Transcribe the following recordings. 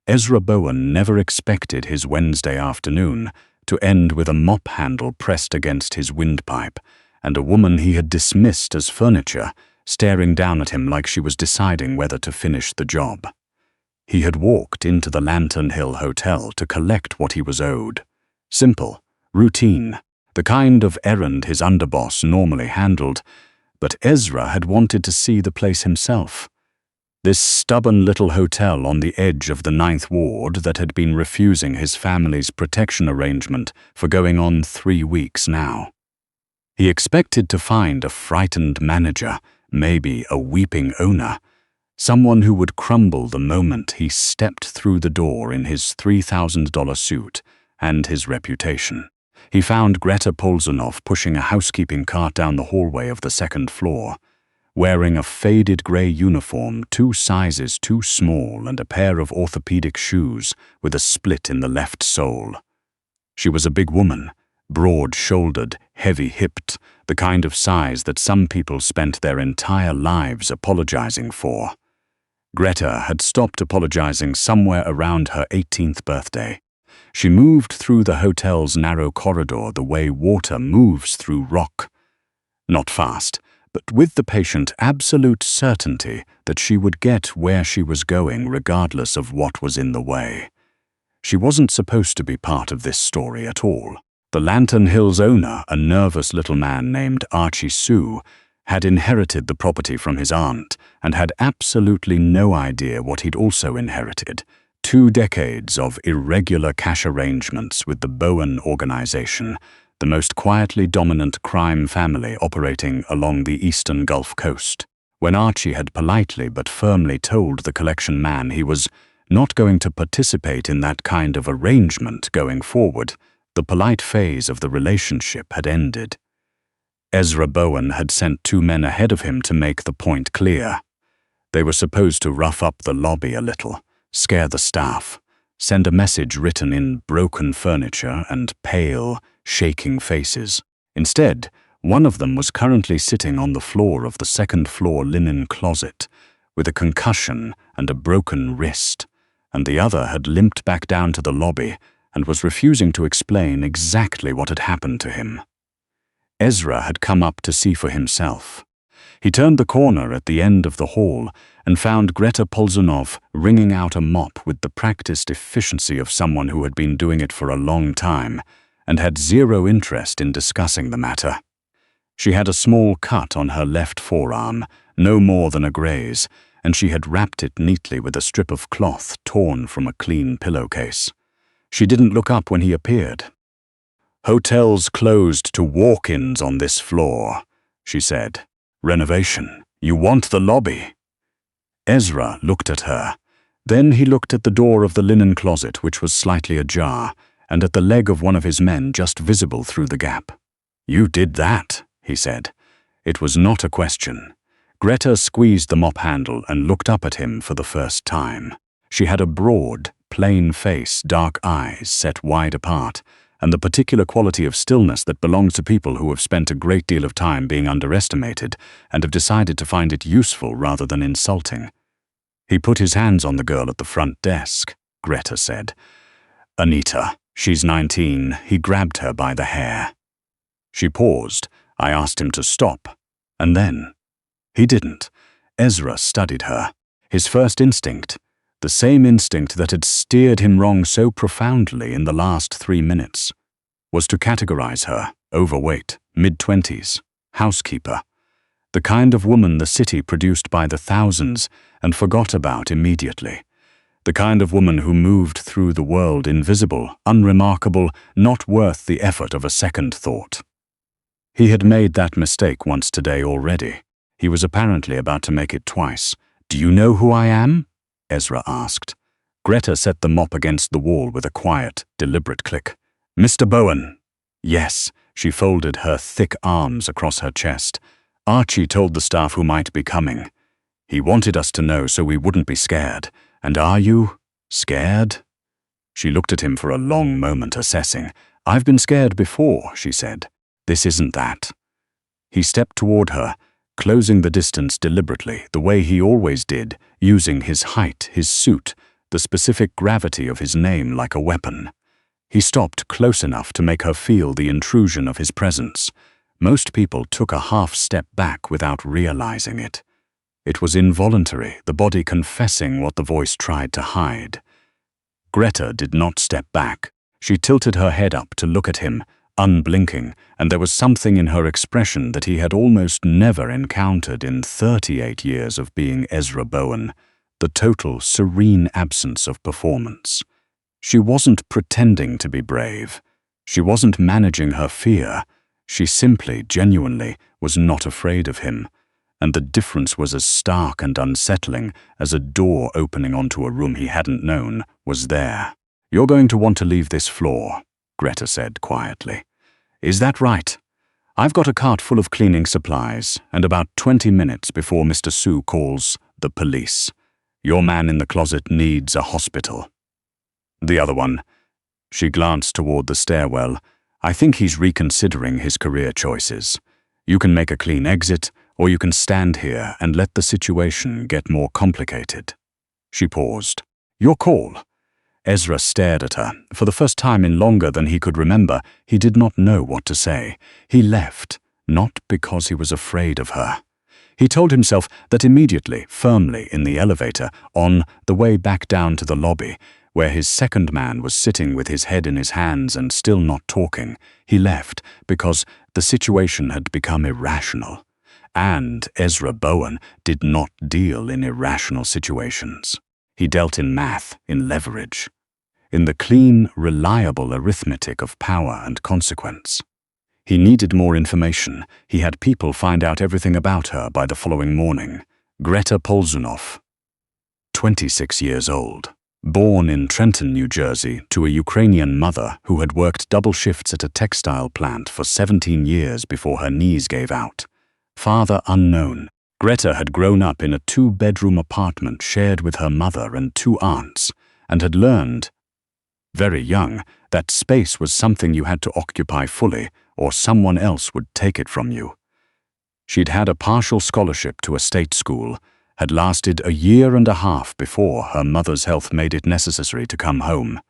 Ezra Bowen never expected his Wednesday afternoon to end with a mop handle pressed against his windpipe and a woman he had dismissed as furniture staring down at him like she was deciding whether to finish the job. He had walked into the Lantern Hill Hotel to collect what he was owed. Simple, routine, the kind of errand his underboss normally handled, but Ezra had wanted to see the place himself. This stubborn little hotel on the edge of the 9th Ward that had been refusing his family's protection arrangement for going on 3 weeks now. He expected to find a frightened manager, maybe a weeping owner, someone who would crumble the moment he stepped through the door in his $3,000 suit and his reputation. He found Greta Polzunov pushing a housekeeping cart down the hallway of the 2nd floor, wearing a faded gray uniform 2 sizes too small and a pair of orthopedic shoes with a split in the left sole. She was a big woman, broad-shouldered, heavy-hipped, the kind of size that some people spent their entire lives apologizing for. Greta had stopped apologizing somewhere around her 18th birthday. She moved through the hotel's narrow corridor the way water moves through rock. Not fast, but with the patient absolute certainty that she would get where she was going regardless of what was in the way. She wasn't supposed to be part of this story at all. The Lantern Hill's owner, a nervous little man named Archie Sue, had inherited the property from his aunt and had absolutely no idea what he'd also inherited: 2 decades of irregular cash arrangements with the Bowen organization, the most quietly dominant crime family operating along the eastern Gulf Coast. When Archie had politely but firmly told the collection man he was not going to participate in that kind of arrangement going forward, the polite phase of the relationship had ended. Ezra Bowen had sent 2 men ahead of him to make the point clear. They were supposed to rough up the lobby a little, scare the staff, send a message written in broken furniture and pale, shaking faces. Instead, one of them was currently sitting on the floor of the 2nd floor linen closet with a concussion and a broken wrist, and the other had limped back down to the lobby and was refusing to explain exactly what had happened to him. Ezra had come up to see for himself. He turned the corner at the end of the hall and found Greta Polzunov wringing out a mop with the practiced efficiency of someone who had been doing it for a long time and had zero interest in discussing the matter. She had a small cut on her left forearm, no more than a graze, and she had wrapped it neatly with a strip of cloth torn from a clean pillowcase. She didn't look up when he appeared. "Hotels closed to walk-ins on this floor," she said. "Renovation. You want the lobby." Ezra looked at her. Then he looked at the door of the linen closet, which was slightly ajar, and at the leg of one of his men just visible through the gap. "You did that," he said. It was not a question. Greta squeezed the mop handle and looked up at him for the first time. She had a broad, plain face, dark eyes set wide apart, and the particular quality of stillness that belongs to people who have spent a great deal of time being underestimated and have decided to find it useful rather than insulting. He put his hands on the girl at the front desk. Greta said, "Anita, she's 19. He grabbed her by the hair." She paused. I asked him to stop. And then, he didn't. Ezra studied her. His first instinct, the same instinct that had steered him wrong so profoundly in the last 3 minutes, was to categorize her: overweight, mid-20s, housekeeper. The kind of woman the city produced by the thousands and forgot about immediately. The kind of woman who moved through the world invisible, unremarkable, not worth the effort of a second thought. He had made that mistake once today already. He was apparently about to make it twice. "Do you know who I am?" Ezra asked. Greta set the mop against the wall with a quiet, deliberate click. "Mr. Bowen." "Yes." She folded her thick arms across her chest. "Archie told the staff who might be coming. He wanted us to know so we wouldn't be scared. And are you scared?" She looked at him for a long moment, assessing. "I've been scared before," she said. "This isn't that." He stepped toward her, closing the distance deliberately, the way he always did, using his height, his suit, the specific gravity of his name like a weapon. He stopped close enough to make her feel the intrusion of his presence. Most people took a half step back without realizing it. It was involuntary, the body confessing what the voice tried to hide. Greta did not step back. She tilted her head up to look at him, unblinking, and there was something in her expression that he had almost never encountered in 38 years of being Ezra Bowen, the total, serene absence of performance. She wasn't pretending to be brave. She wasn't managing her fear. She simply, genuinely, was not afraid of him, and the difference was as stark and unsettling as a door opening onto a room he hadn't known was there. "You're going to want to leave this floor," Greta said quietly. "Is that right? I've got a cart full of cleaning supplies, and about 20 minutes before Mr. Sue calls the police. Your man in the closet needs a hospital." "The other one?" She glanced toward the stairwell. "I think he's reconsidering his career choices. You can make a clean exit, or you can stand here and let the situation get more complicated." She paused. "Your call." Ezra stared at her. For the first time in longer than he could remember, he did not know what to say. He left, not because he was afraid of her. He told himself that immediately, firmly in the elevator, on the way back down to the lobby, where his second man was sitting with his head in his hands and still not talking, he left because the situation had become irrational. And Ezra Bowen did not deal in irrational situations. He dealt in math, in leverage, in the clean, reliable arithmetic of power and consequence. He needed more information. He had people find out everything about her by the following morning. Greta Polzunov, 26 years old. Born in Trenton, New Jersey, to a Ukrainian mother who had worked double shifts at a textile plant for 17 years before her knees gave out. Father unknown. Greta had grown up in a 2-bedroom apartment shared with her mother and 2 aunts, and had learned, very young, that space was something you had to occupy fully, or someone else would take it from you. She'd had a partial scholarship to a state school, had lasted a year and a half before her mother's health made it necessary to come home,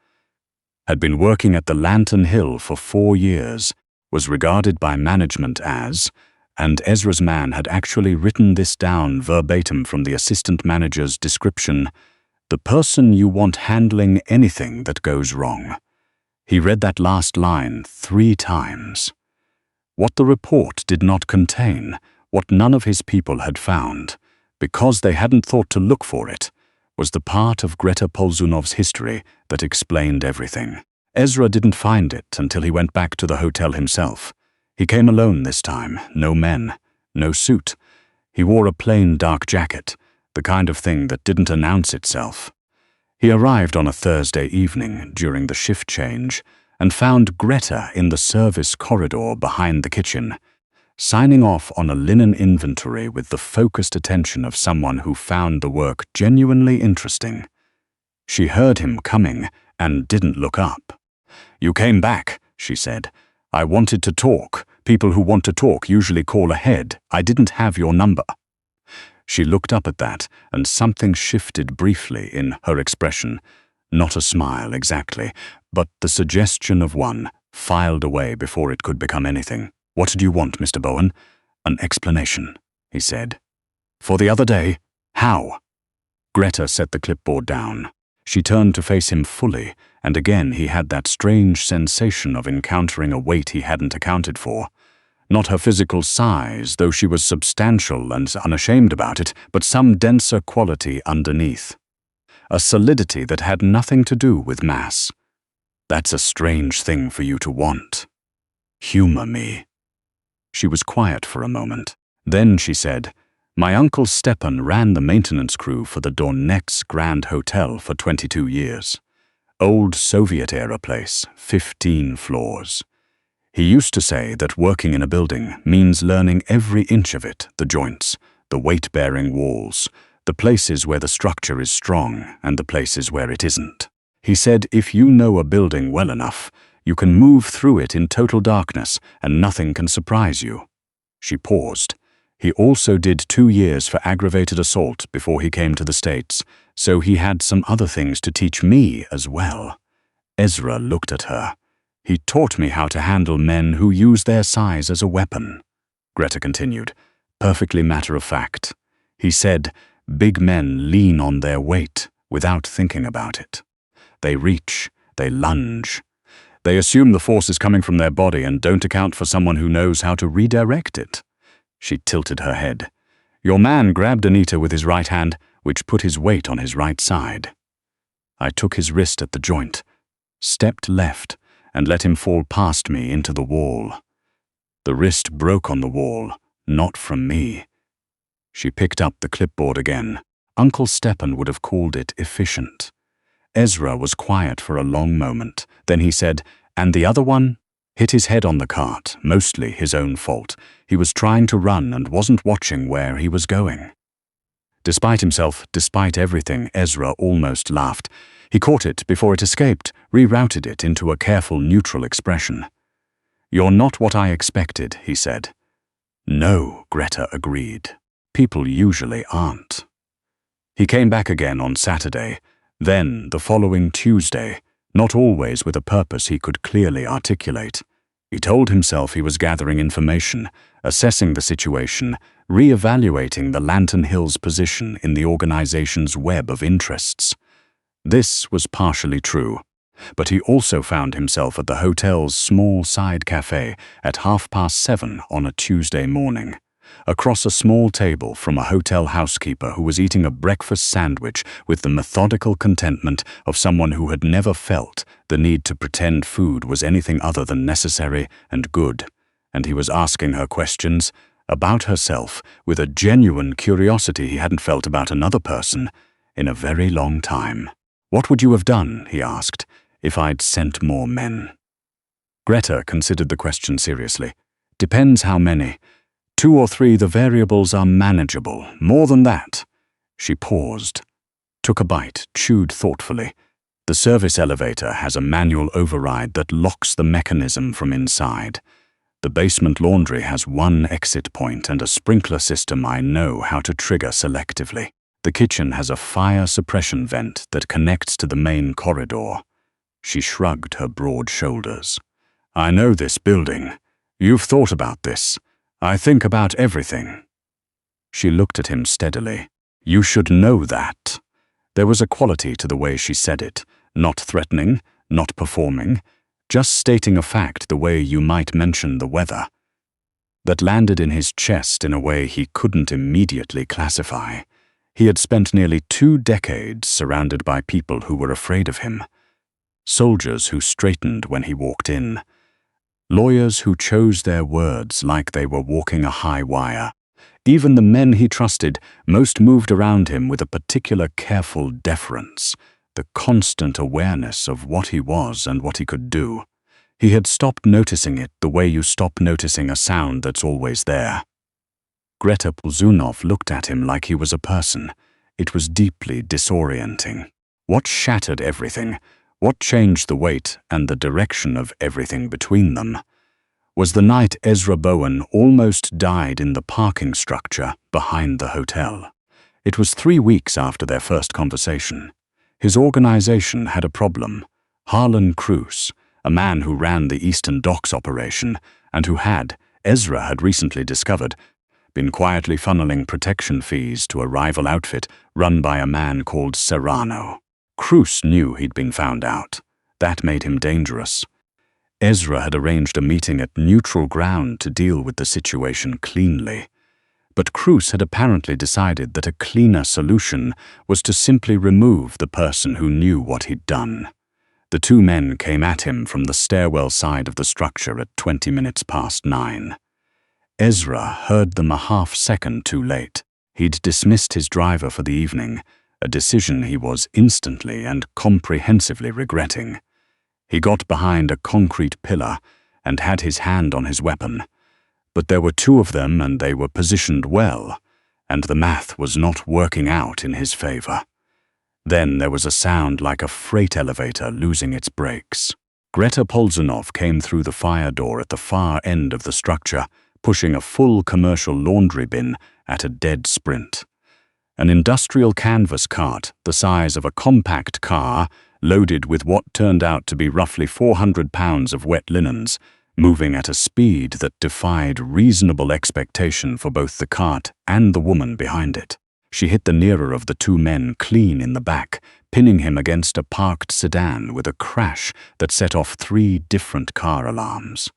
had been working at the Lantern Hill for 4 years, was regarded by management as, and Ezra's man had actually written this down verbatim from the assistant manager's description, the person you want handling anything that goes wrong. He read that last line 3 times. What the report did not contain, what none of his people had found, because they hadn't thought to look for it, was the part of Greta Polzunov's history that explained everything. Ezra didn't find it until he went back to the hotel himself. He came alone this time, no men, no suit. He wore a plain dark jacket, the kind of thing that didn't announce itself. He arrived on a Thursday evening during the shift change and found Greta in the service corridor behind the kitchen, signing off on a linen inventory with the focused attention of someone who found the work genuinely interesting. She heard him coming and didn't look up. "You came back," she said. "I wanted to talk. People who want to talk usually call ahead. I didn't have your number." She looked up at that, and something shifted briefly in her expression. Not a smile exactly, but the suggestion of one, filed away before it could become anything. "What do you want, Mr. Bowen?" "An explanation," he said. "For the other day? How?" Greta set the clipboard down. She turned to face him fully, and again he had that strange sensation of encountering a weight he hadn't accounted for. Not her physical size, though she was substantial and unashamed about it, but some denser quality underneath. A solidity that had nothing to do with mass. "That's a strange thing for you to want. Humor me." She was quiet for a moment. Then she said, "My uncle Stepan ran the maintenance crew for the Donetsk Grand Hotel for 22 years. Old Soviet-era place, 15 floors. He used to say that working in a building means learning every inch of it, the joints, the weight-bearing walls, the places where the structure is strong and the places where it isn't. He said if you know a building well enough, you can move through it in total darkness and nothing can surprise you." She paused. He also did 2 years for aggravated assault before he came to the States, so he had some other things to teach me as well. Ezra looked at her. He taught me how to handle men who use their size as a weapon. Greta continued, perfectly matter of fact. He said, big men lean on their weight without thinking about it. They reach, they lunge. They assume the force is coming from their body and don't account for someone who knows how to redirect it. She tilted her head. Your man grabbed Anita with his right hand, which put his weight on his right side. I took his wrist at the joint, stepped left, and let him fall past me into the wall. The wrist broke on the wall, not from me. She picked up the clipboard again. Uncle Stepan would have called it efficient. Ezra was quiet for a long moment. Then he said, and the other one? Hit his head on the cart, mostly his own fault. He was trying to run and wasn't watching where he was going. Despite himself, despite everything, Ezra almost laughed. He caught it before it escaped, rerouted it into a careful, neutral expression. You're not what I expected, he said. No, Greta agreed. People usually aren't. He came back again on Saturday, then the following Tuesday, not always with a purpose he could clearly articulate. He told himself he was gathering information, assessing the situation, re-evaluating the Lantern Hills position in the organization's web of interests. This was partially true, but he also found himself at the hotel's small side cafe at 7:30 on a Tuesday morning, across a small table from a hotel housekeeper who was eating a breakfast sandwich with the methodical contentment of someone who had never felt the need to pretend food was anything other than necessary and good, and he was asking her questions about herself with a genuine curiosity he hadn't felt about another person in a very long time. What would you have done, he asked, if I'd sent more men? Greta considered the question seriously. Depends how many. 2 or 3, the variables are manageable. More than that. She paused, took a bite, chewed thoughtfully. The service elevator has a manual override that locks the mechanism from inside. The basement laundry has 1 exit point and a sprinkler system I know how to trigger selectively. The kitchen has a fire suppression vent that connects to the main corridor. She shrugged her broad shoulders. I know this building. You've thought about this. I think about everything. She looked at him steadily. You should know that. There was a quality to the way she said it, not threatening, not performing, just stating a fact the way you might mention the weather. That landed in his chest in a way he couldn't immediately classify. He had spent nearly 2 decades surrounded by people who were afraid of him. Soldiers who straightened when he walked in. Lawyers who chose their words like they were walking a high wire. Even the men he trusted most moved around him with a particular careful deference, the constant awareness of what he was and what he could do. He had stopped noticing it the way you stop noticing a sound that's always there. Greta Polzunov looked at him like he was a person. It was deeply disorienting. What shattered everything? What changed the weight and the direction of everything between them? Was the night Ezra Bowen almost died in the parking structure behind the hotel. It was 3 weeks after their first conversation. His organization had a problem. Harlan Cruz, a man who ran the Eastern Docks operation and who had, Ezra had recently discovered, been quietly funneling protection fees to a rival outfit run by a man called Serrano. Cruz knew he'd been found out. That made him dangerous. Ezra had arranged a meeting at neutral ground to deal with the situation cleanly. But Cruz had apparently decided that a cleaner solution was to simply remove the person who knew what he'd done. The 2 men came at him from the stairwell side of the structure at 9:20. Ezra heard them a half-second too late. He'd dismissed his driver for the evening, a decision he was instantly and comprehensively regretting. He got behind a concrete pillar and had his hand on his weapon. But there were 2 of them and they were positioned well, and the math was not working out in his favor. Then there was a sound like a freight elevator losing its brakes. Greta Polzunov came through the fire door at the far end of the structure, pushing a full commercial laundry bin at a dead sprint. An industrial canvas cart the size of a compact car, loaded with what turned out to be roughly 400 pounds of wet linens, moving at a speed that defied reasonable expectation for both the cart and the woman behind it. She hit the nearer of the two men clean in the back, pinning him against a parked sedan with a crash that set off 3 different car alarms.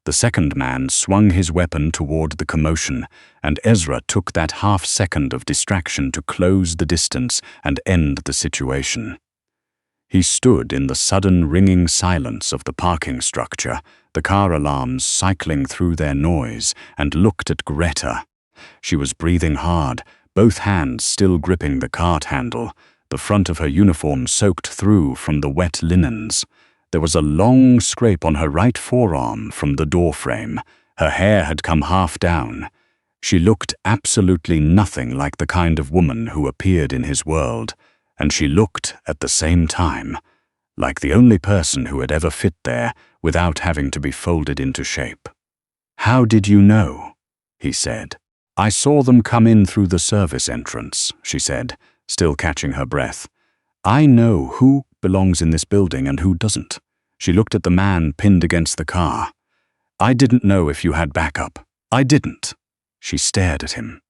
The second man swung his weapon toward the commotion, and Ezra took that half-second of distraction to close the distance and end the situation. He stood in the sudden ringing silence of the parking structure, the car alarms cycling through their noise, and looked at Greta. She was breathing hard, both hands still gripping the cart handle, the front of her uniform soaked through from the wet linens. There was a long scrape on her right forearm from the door frame. Her hair had come half down. She looked absolutely nothing like the kind of woman who appeared in his world, and she looked, at the same time, like the only person who had ever fit there without having to be folded into shape. "How did you know?" he said. "I saw them come in through the service entrance," she said, still catching her breath. "I know who belongs in this building and who doesn't." She looked at the man pinned against the car. "I didn't know if you had backup. I didn't." She stared at him.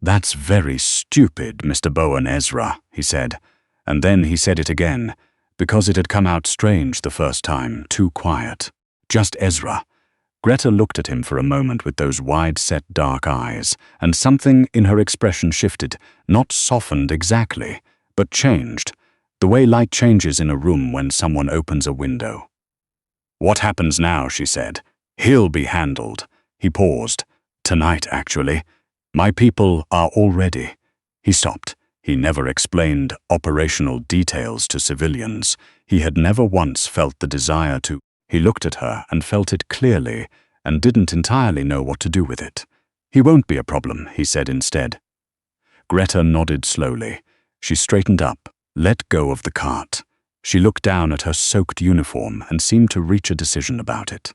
"That's very stupid, Mr. Bowen Ezra," he said, and then he said it again, because it had come out strange the first time, too quiet. "Just Ezra." Greta looked at him for a moment with those wide-set dark eyes, and something in her expression shifted, not softened exactly, but changed, the way light changes in a room when someone opens a window. "What happens now?" she said. "He'll be handled." He paused. "Tonight, actually. My people are all ready." He stopped. He never explained operational details to civilians. He had never once felt the desire to. He looked at her and felt it clearly, and didn't entirely know what to do with it. "He won't be a problem," he said instead. Greta nodded slowly. She straightened up, let go of the cart. She looked down at her soaked uniform and seemed to reach a decision about it.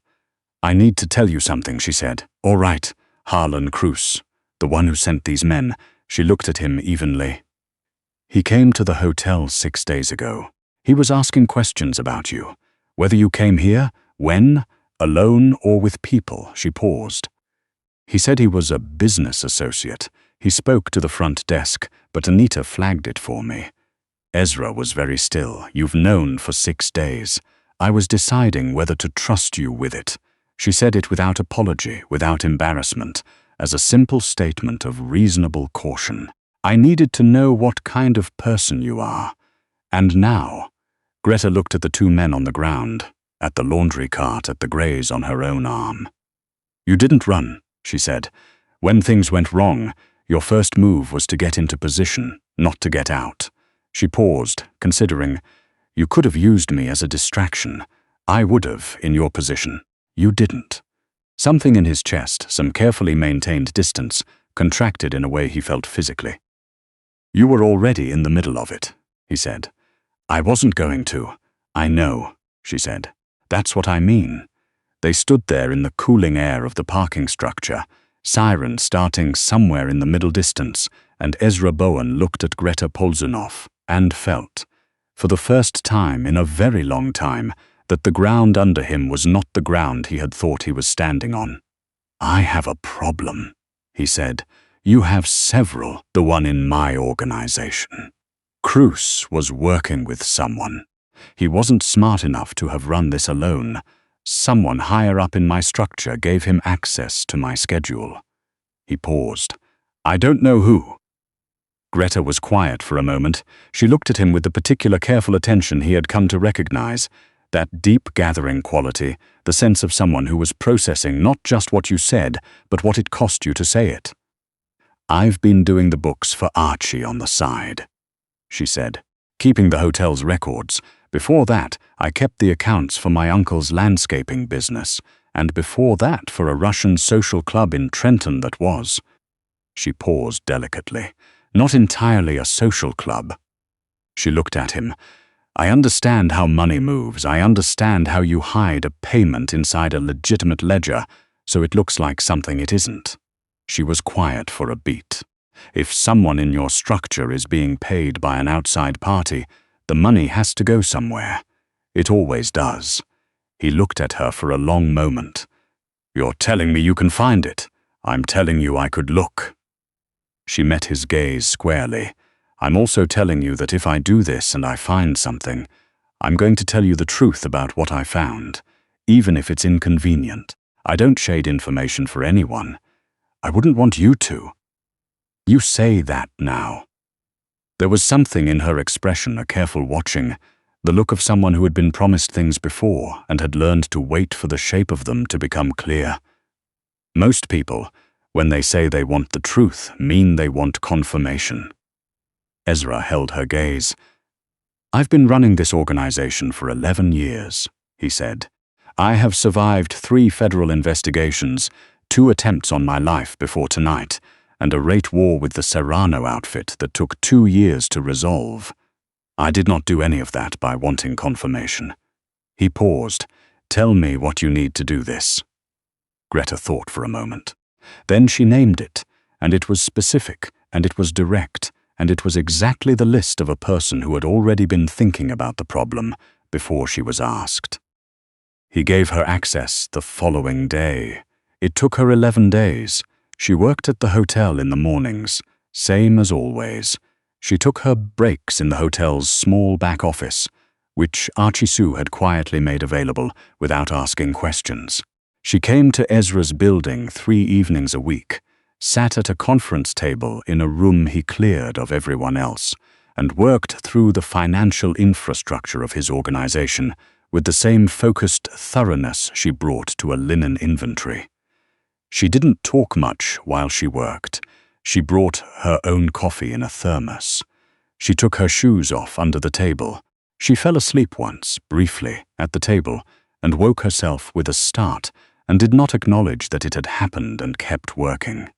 "I need to tell you something," she said. "All right, Harlan Cruz, the one who sent these men." She looked at him evenly. "He came to the hotel 6 days ago. He was asking questions about you. Whether you came here, when, alone or with people." She paused. "He said he was a business associate. He spoke to the front desk, but Anita flagged it for me." Ezra was very still. "You've known for 6 days. I was deciding whether to trust you with it." She said it without apology, without embarrassment, as a simple statement of reasonable caution. "I needed to know what kind of person you are. And now," Greta looked at the two men on the ground, at the laundry cart, at the graze on her own arm. "You didn't run," she said. "When things went wrong, your first move was to get into position, not to get out." She paused, considering. "You could have used me as a distraction. I would have, in your position. You didn't." Something in his chest, some carefully maintained distance, contracted in a way he felt physically. "You were already in the middle of it," he said. "I wasn't going to." "I know," she said. "That's what I mean." They stood there in the cooling air of the parking structure, sirens starting somewhere in the middle distance, and Ezra Bowen looked at Greta Polzunov and felt, for the first time in a very long time, that the ground under him was not the ground he had thought he was standing on. "I have a problem," he said. "You have several, the one in my organization." Cruz was working with someone. He wasn't smart enough to have run this alone. Someone higher up in my structure gave him access to my schedule. He paused. "I don't know who." Greta was quiet for a moment. She looked at him with the particular careful attention he had come to recognize, that deep gathering quality, the sense of someone who was processing not just what you said, but what it cost you to say it. "I've been doing the books for Archie on the side," she said, "keeping the hotel's records. Before that, I kept the accounts for my uncle's landscaping business, and before that for a Russian social club in Trenton that was." She paused delicately. "Not entirely a social club." She looked at him. "I understand how money moves. I understand how you hide a payment inside a legitimate ledger, so it looks like something it isn't." She was quiet for a beat. "If someone in your structure is being paid by an outside party, the money has to go somewhere. It always does." He looked at her for a long moment. "You're telling me you can find it. I'm telling you I could look." She met his gaze squarely. "I'm also telling you that if I do this and I find something, I'm going to tell you the truth about what I found, even if it's inconvenient. I don't shade information for anyone. I wouldn't want you to." "You say that now." There was something in her expression, a careful watching, the look of someone who had been promised things before and had learned to wait for the shape of them to become clear. Most people, when they say they want the truth, mean they want confirmation. Ezra held her gaze. "I've been running this organization for 11 years, he said. "I have survived 3 federal investigations, 2 attempts on my life before tonight, and a rate war with the Serrano outfit that took 2 years to resolve. I did not do any of that by wanting confirmation." He paused. "Tell me what you need to do this." Greta thought for a moment. Then she named it, and it was specific, and it was direct, and it was exactly the list of a person who had already been thinking about the problem before she was asked. He gave her access the following day. It took her 11 days. She worked at the hotel in the mornings, same as always. She took her breaks in the hotel's small back office, which Archie Sue had quietly made available without asking questions. She came to Ezra's building 3 evenings a week, sat at a conference table in a room he cleared of everyone else, and worked through the financial infrastructure of his organization with the same focused thoroughness she brought to a linen inventory. She didn't talk much while she worked. She brought her own coffee in a thermos. She took her shoes off under the table. She fell asleep once, briefly, at the table, and woke herself with a start, and did not acknowledge that it had happened and kept working.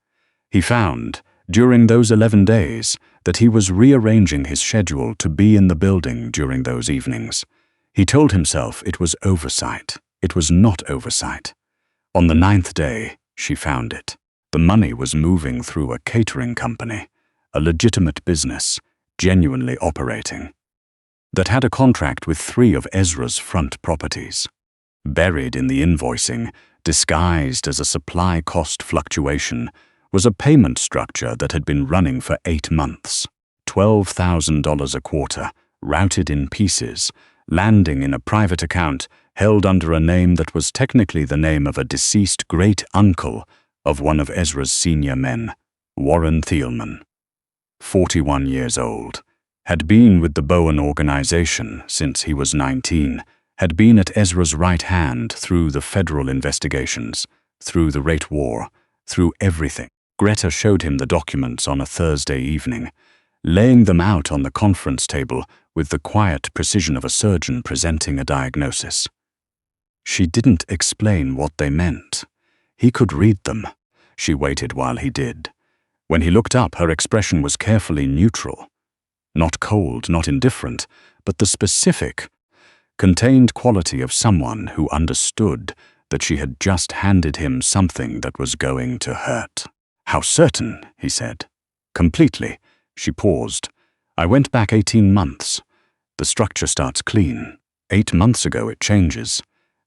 He found, during those 11 days, that he was rearranging his schedule to be in the building during those evenings. He told himself it was oversight. It was not oversight. On the 9th day, she found it. The money was moving through a catering company, a legitimate business, genuinely operating, that had a contract with 3 of Ezra's front properties. Buried in the invoicing, disguised as a supply cost fluctuation, was a payment structure that had been running for 8 months. $12,000 a quarter, routed in pieces, landing in a private account held under a name that was technically the name of a deceased great-uncle of one of Ezra's senior men, Warren Thielman. 41 years old, had been with the Bowen organization since he was 19, had been at Ezra's right hand through the federal investigations, through the rate war, through everything. Greta showed him the documents on a Thursday evening, laying them out on the conference table with the quiet precision of a surgeon presenting a diagnosis. She didn't explain what they meant. He could read them. She waited while he did. When he looked up, her expression was carefully neutral. Not cold, not indifferent, but the specific, contained quality of someone who understood that she had just handed him something that was going to hurt. "How certain," he said. "Completely." She paused. "I went back 18 months. The structure starts clean. 8 months ago it changes.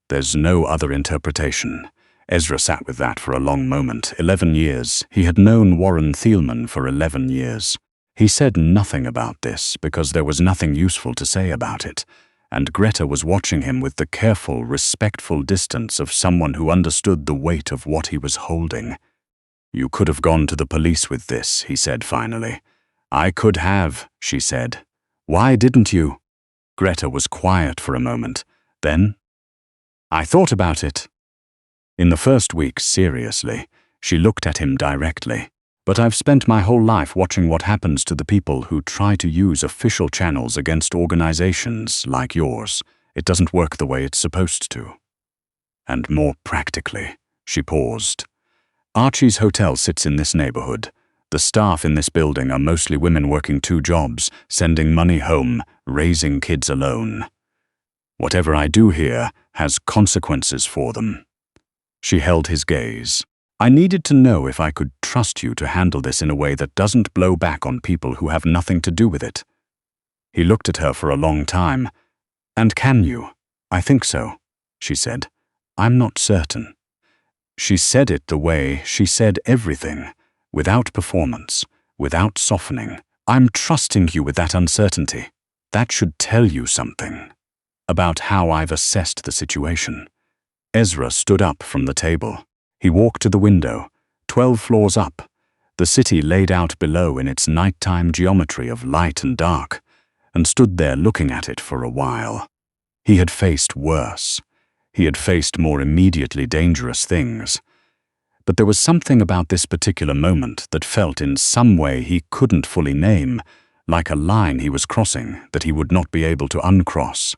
There's no other interpretation." Ezra sat with that for a long moment. 11 years. He had known Warren Thielman for 11 years. He said nothing about this because there was nothing useful to say about it, and Greta was watching him with the careful, respectful distance of someone who understood the weight of what he was holding. "You could have gone to the police with this," he said finally. "I could have," she said. "Why didn't you?" Greta was quiet for a moment. Then, "I thought about it." In the first week, seriously, she looked at him directly. "But I've spent my whole life watching what happens to the people who try to use official channels against organizations like yours. It doesn't work the way it's supposed to." And more practically, she paused. "Archie's hotel sits in this neighborhood. The staff in this building are mostly women working 2 jobs, sending money home, raising kids alone. Whatever I do here has consequences for them." She held his gaze. I needed to know if I could trust you to handle this in a way that doesn't blow back on people who have nothing to do with it. He looked at her for a long time. And can you? I think so, she said. I'm not certain. She said it the way she said everything, without performance, without softening. I'm trusting you with that uncertainty. That should tell you something about how I've assessed the situation. Ezra stood up from the table. He walked to the window, 12 floors up, the city laid out below in its nighttime geometry of light and dark, and stood there looking at it for a while. He had faced worse. He had faced more immediately dangerous things. But there was something about this particular moment that felt in some way he couldn't fully name, like a line he was crossing that he would not be able to uncross.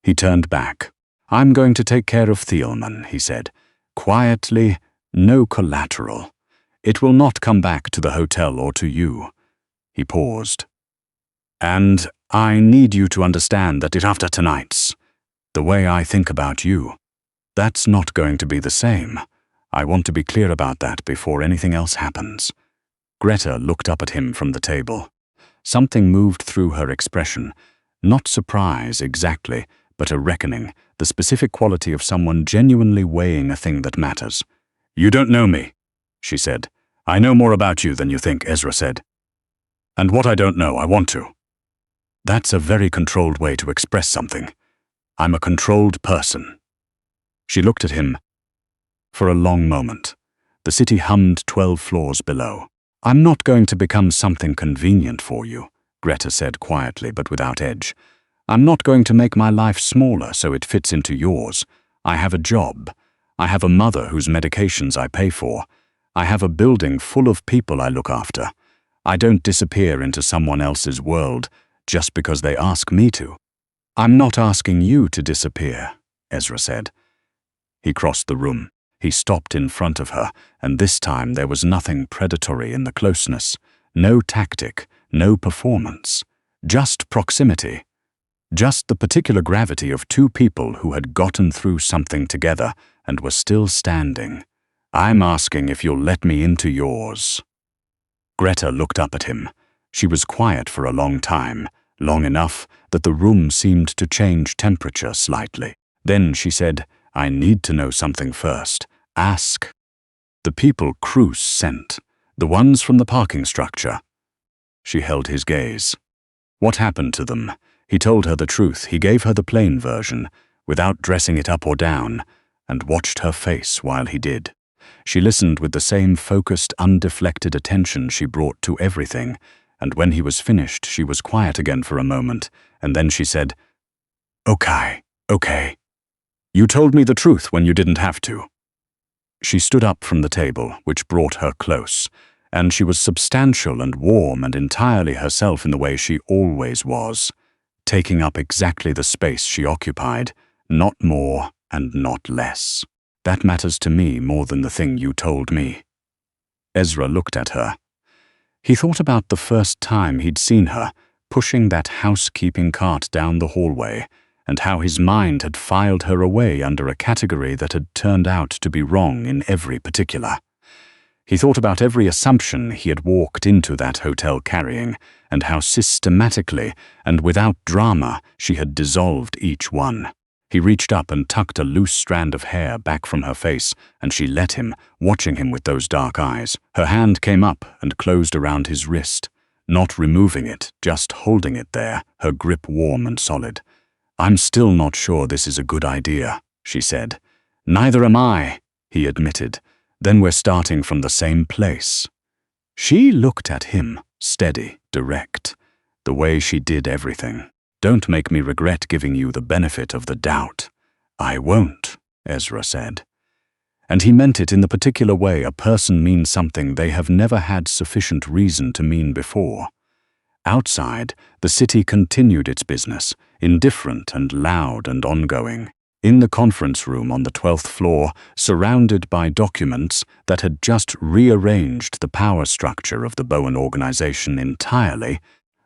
He turned back. I'm going to take care of Thielman, he said. Quietly, no collateral. It will not come back to the hotel or to you. He paused. And I need you to understand that after tonight's, the way I think about you, that's not going to be the same. I want to be clear about that before anything else happens. Greta looked up at him from the table. Something moved through her expression, not surprise exactly, but a reckoning, the specific quality of someone genuinely weighing a thing that matters. You don't know me, she said. I know more about you than you think, Ezra said. And what I don't know, I want to. That's a very controlled way to express something. I'm a controlled person. She looked at him for a long moment. The city hummed 12 floors below. I'm not going to become something convenient for you, Greta said quietly but without edge. I'm not going to make my life smaller so it fits into yours. I have a job. I have a mother whose medications I pay for. I have a building full of people I look after. I don't disappear into someone else's world just because they ask me to. I'm not asking you to disappear, Ezra said. He crossed the room. He stopped in front of her, and this time there was nothing predatory in the closeness. No tactic, no performance. Just proximity. Just the particular gravity of two people who had gotten through something together and were still standing. I'm asking if you'll let me into yours. Greta looked up at him. She was quiet for a long time, long enough that the room seemed to change temperature slightly. Then she said, I need to know something first. Ask. The people Cruz sent, the ones from the parking structure. She held his gaze. What happened to them? He told her the truth. He gave her the plain version, without dressing it up or down, and watched her face while he did. She listened with the same focused, undeflected attention she brought to everything, and when he was finished, she was quiet again for a moment, and then she said, Okay. You told me the truth when you didn't have to. She stood up from the table, which brought her close, and she was substantial and warm and entirely herself in the way she always was, taking up exactly the space she occupied, not more and not less. That matters to me more than the thing you told me. Ezra looked at her. He thought about the first time he'd seen her, pushing that housekeeping cart down the hallway, and how his mind had filed her away under a category that had turned out to be wrong in every particular. He thought about every assumption he had walked into that hotel carrying, and how systematically and without drama she had dissolved each one. He reached up and tucked a loose strand of hair back from her face, and she let him, watching him with those dark eyes. Her hand came up and closed around his wrist, not removing it, just holding it there, her grip warm and solid. I'm still not sure this is a good idea, she said. Neither am I, he admitted. Then we're starting from the same place. She looked at him, steady, direct, the way she did everything. Don't make me regret giving you the benefit of the doubt. I won't, Ezra said. And he meant it in the particular way a person means something they have never had sufficient reason to mean before. Outside, the city continued its business, indifferent and loud and ongoing. In the conference room on the 12th floor, surrounded by documents that had just rearranged the power structure of the Bowen organization entirely,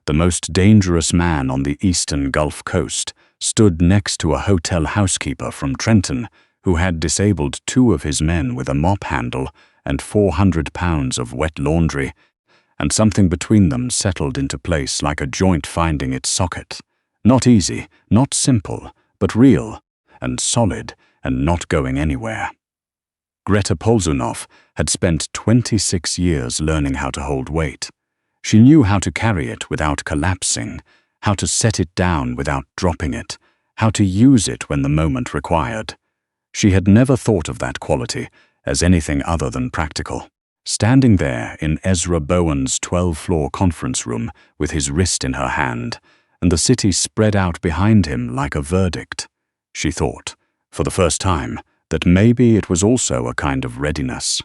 the most dangerous man on the eastern Gulf Coast stood next to a hotel housekeeper from Trenton who had disabled 2 of his men with a mop handle and 400 pounds of wet laundry, and something between them settled into place like a joint finding its socket. Not easy, not simple, but real and solid and not going anywhere. Greta Polzunov had spent 26 years learning how to hold weight. She knew how to carry it without collapsing, how to set it down without dropping it, how to use it when the moment required. She had never thought of that quality as anything other than practical. Standing there in Ezra Bowen's 12-floor conference room with his wrist in her hand, and the city spread out behind him like a verdict, she thought, for the first time, that maybe it was also a kind of readiness.